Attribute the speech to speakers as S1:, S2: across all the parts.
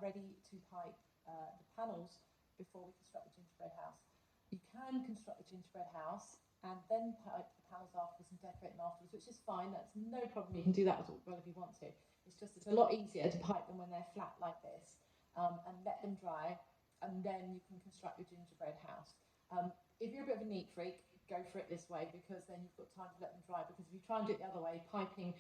S1: ready to pipe the panels before we construct the gingerbread house. You can construct the gingerbread house and then pipe the panels afterwards and decorate them afterwards, which is fine. That's no problem. You can do that as well if you want to. It's just it's a lot easier to pipe them when they're flat like this and let them dry, and then you can construct your gingerbread house. If you're a bit of a neat freak, go for it this way, because then you've got time to let them dry. Because if you try and do it the other way, piping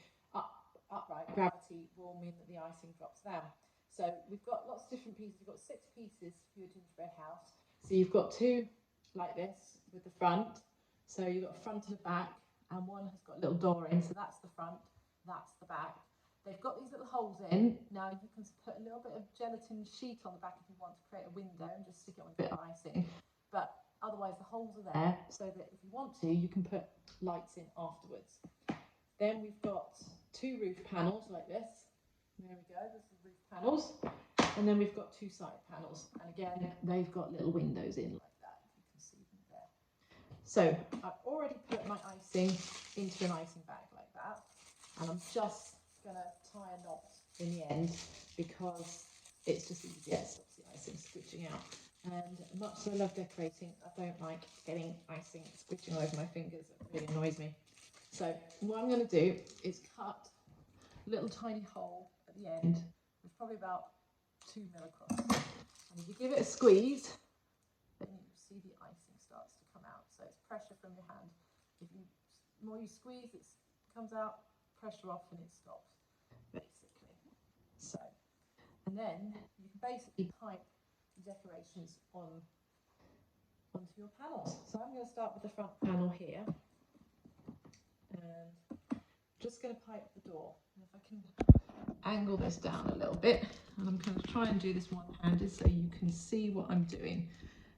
S1: upright, gravity will mean that the icing drops down. So we've got lots of different pieces. We've got 6 pieces for your gingerbread house. So you've got 2 like this with the front. So you've got a front and a back, and one has got a little door in. So that's the front, that's the back. They've got these little holes in. Now you can put a little bit of gelatin sheet on the back if you want to create a window and just stick it on a bit of icing. But otherwise the holes are there so that if you want to, you can put lights in afterwards. Then we've got 2 roof panels like this. There we go, there's the roof panels. And then we've got 2 side panels. And again, they've got little windows in like that. You can see them there. So I've already put my icing into an icing bag like that. And I'm just going to tie a knot in the end because it's just easier. It stops the icing squidging out. And much as I love decorating, I don't like getting icing squidging all over my fingers. It really annoys me. So what I'm going to do is cut a little tiny hole at the end. It's probably about 2 mil across. And if you give it a squeeze, then you see the icing starts to come out. So it's pressure from your hand. If you the more you squeeze, it comes out, pressure off, and it stops, basically. So, and then you can basically pipe decorations onto your panels. So I'm going to start with the front panel here, and just going to pipe the door. And if I can angle this down a little bit, and I'm going to try and do this one-handed so you can see what I'm doing.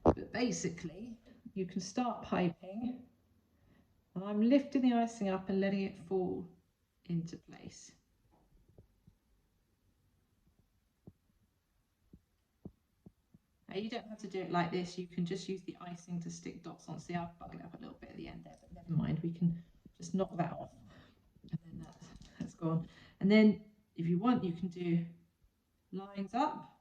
S1: But basically, you can start piping, and I'm lifting the icing up and letting it fall into place. Now you don't have to do it like this, you can just use the icing to stick dots on. See, I've buggered up a little bit at the end there, but never mind, we can just knock that off. And then that's gone. And then if you want, you can do lines up,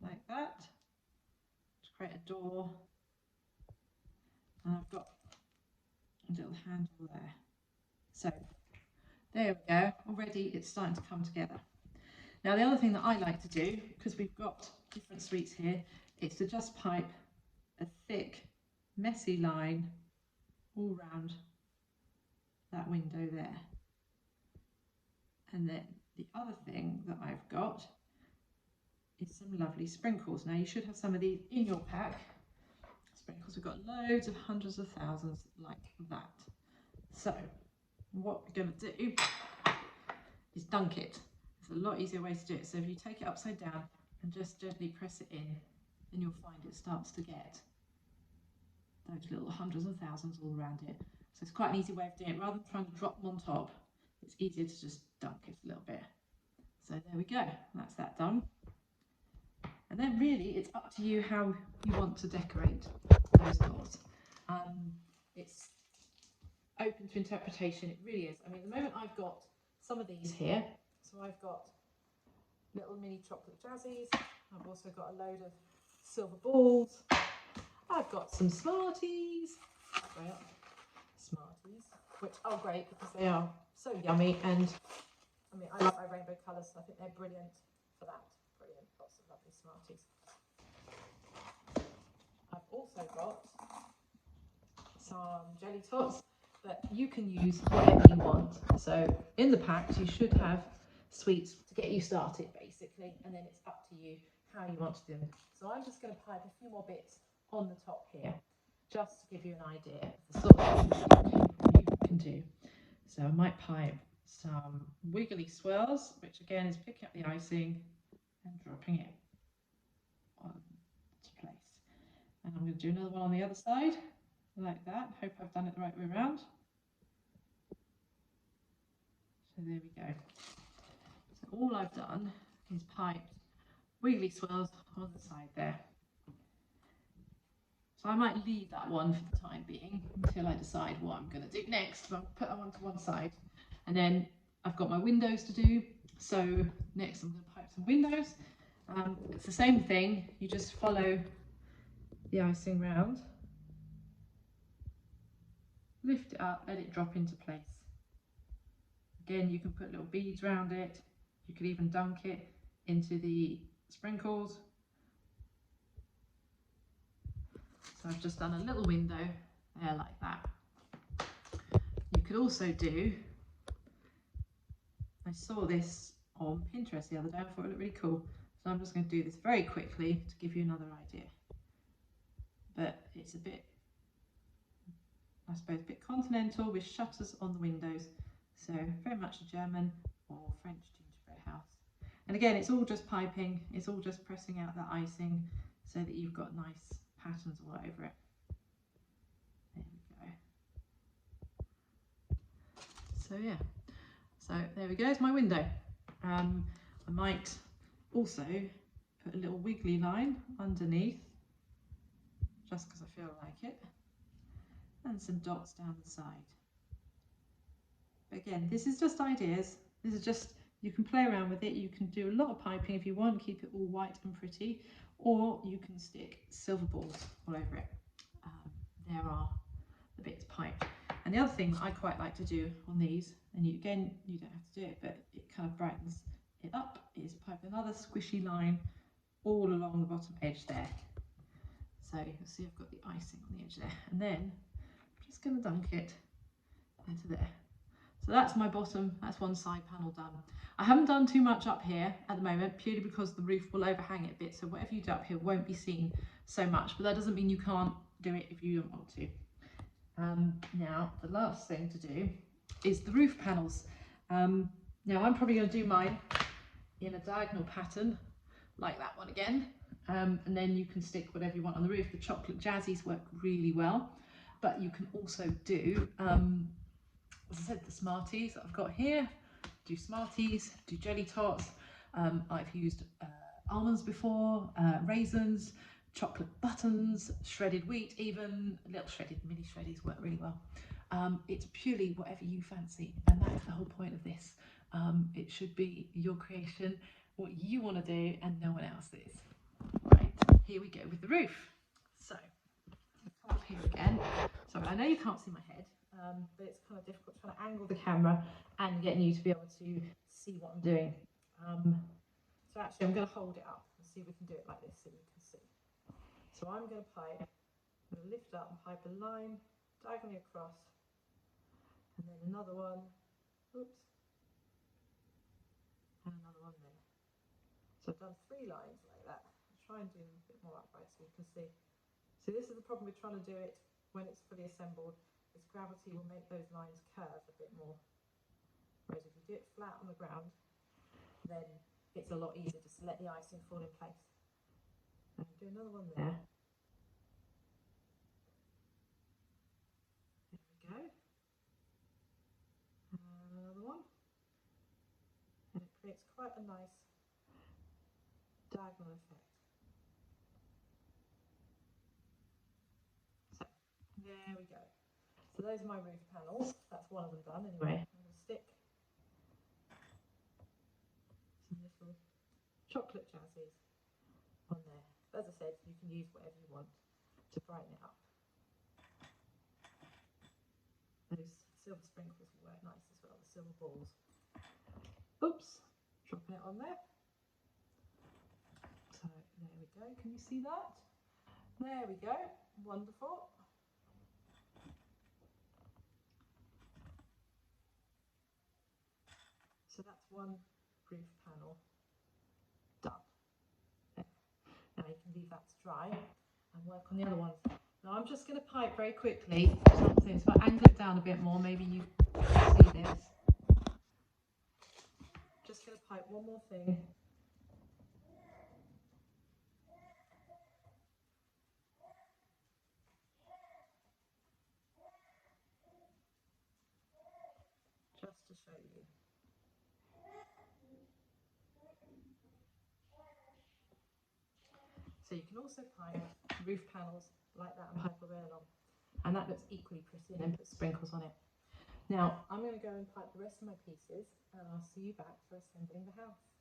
S1: like that, to create a door. And I've got a little handle there. So there we go, already it's starting to come together. Now the other thing that I like to do, because we've got different suites here, is to just pipe a thick, messy line all round that window there. And then the other thing that I've got is some lovely sprinkles. Now you should have some of these in your pack. Sprinkles, we've got loads of hundreds of thousands like that. So what we're going to do is dunk it. It's a lot easier way to do it. So if you take it upside down and just gently press it in, then you'll find it starts to get those little hundreds of thousands all around it. So it's quite an easy way of doing it. Rather than trying to drop them on top, it's easier to just dunk it a little bit. So there we go, that's that done. And then really it's up to you how you want to decorate those doors. It's open to interpretation, it really is. I mean, at the moment I've got some of these here. So I've got little mini chocolate jazzies. I've also got a load of silver balls. I've got some Smarties. Smarties, which are great because they are so yummy, and I mean, I love my rainbow colours, so I think they're brilliant for that. Brilliant, lots of lovely Smarties. I've also got some jelly tots, but you can use whatever you want. So in the packs you should have sweets to get you started basically, and then it's up to you how you want to do them. So I'm just going to pipe a few more bits on the top here, just to give you an idea of the sort of things you can do. So I might pipe some wiggly swirls, which again is picking up the icing and dropping it onto place. And I'm going to do another one on the other side, like that. Hope I've done it the right way around. So there we go. So all I've done is piped wiggly swirls on the side there. So I might leave that one for the time being until I decide what I'm going to do next. I'll put that one to one side. And then I've got my windows to do. So next I'm going to pipe some windows. It's the same thing, you just follow the icing round, lift it up, let it drop into place. Again, you can put little beads around it, you could even dunk it into the sprinkles. So I've just done a little window there like that. You could also do, I saw this on Pinterest the other day, I thought it looked really cool. So I'm just going to do this very quickly to give you another idea. But it's a bit, I suppose, a bit continental with shutters on the windows. So very much a German or French gingerbread house. And again, it's all just piping, it's all just pressing out that icing so that you've got nice patterns all over it. There we go. So yeah, so there we go, it's my window. I might also put a little wiggly line underneath, just because I feel like it, and some dots down the side. But again, this is just ideas. This is just, you can play around with it. You can do a lot of piping if you want, keep it all white and pretty, or you can stick silver balls all over it. There are the bits piped. And the other thing that I quite like to do on these, and you, again, you don't have to do it, but it kind of brightens it up, is pipe another squishy line all along the bottom edge there. So you can see I've got the icing on the edge there, and then I'm just going to dunk it into there. So that's my bottom, that's one side panel done. I haven't done too much up here at the moment, purely because the roof will overhang it a bit, so whatever you do up here won't be seen so much, but that doesn't mean you can't do it if you don't want to. Now, the last thing to do is the roof panels. Now I'm probably going to do mine in a diagonal pattern, like that one again, and then you can stick whatever you want on the roof. The chocolate jazzies work really well, but you can also do, as I said, the Smarties that I've got here. Do Smarties, do jelly tots. I've used almonds before, raisins, chocolate buttons, shredded wheat, even little shredded mini shreddies work really well. It's purely whatever you fancy, and that's the whole point of this. It should be your creation, what you want to do, and no one else's. Right, here we go with the roof. So, I'll come up here again. Sorry, I know you can't see my head, but it's kind of difficult trying to angle the camera and getting you to be able to see what I'm doing. So actually, I'm going to hold it up and see if we can do it like this so you can see. So I'm going to pipe, I'm going to lift up and pipe a line diagonally across, and then another one, oops, and another one there. So I've done 3 lines like that. I'll try and do them a bit more upright so you can see. So this is the problem with trying to do it when it's fully assembled, is gravity will make those lines curve a bit more. Whereas if you do it flat on the ground, then it's a lot easier just to let the icing fall in place. And do another one there. There we go. And another one. And it creates quite a nice diagonal effect. So, there we go. So those are my roof panels. That's one of them done anyway. I'm going to stick some little chocolate jazzies on there. As I said, you can use whatever you want to brighten it up. Those silver sprinkles will work nice as well, the silver balls. Oops, dropping it on there. So there we go, can you see that? There we go, wonderful. So that's one roof panel done. There. Now you can leave that to dry and work on the other ones. Now I'm just going to pipe very quickly something, so if I angle it down a bit more, maybe you see this. Just going to pipe one more thing. Just to show you. So you can also pipe roof panels like that and pipe a rail on, and that looks equally pretty, and then put sprinkles on it. Now, I'm going to go and pipe the rest of my pieces, and I'll see you back for assembling the house.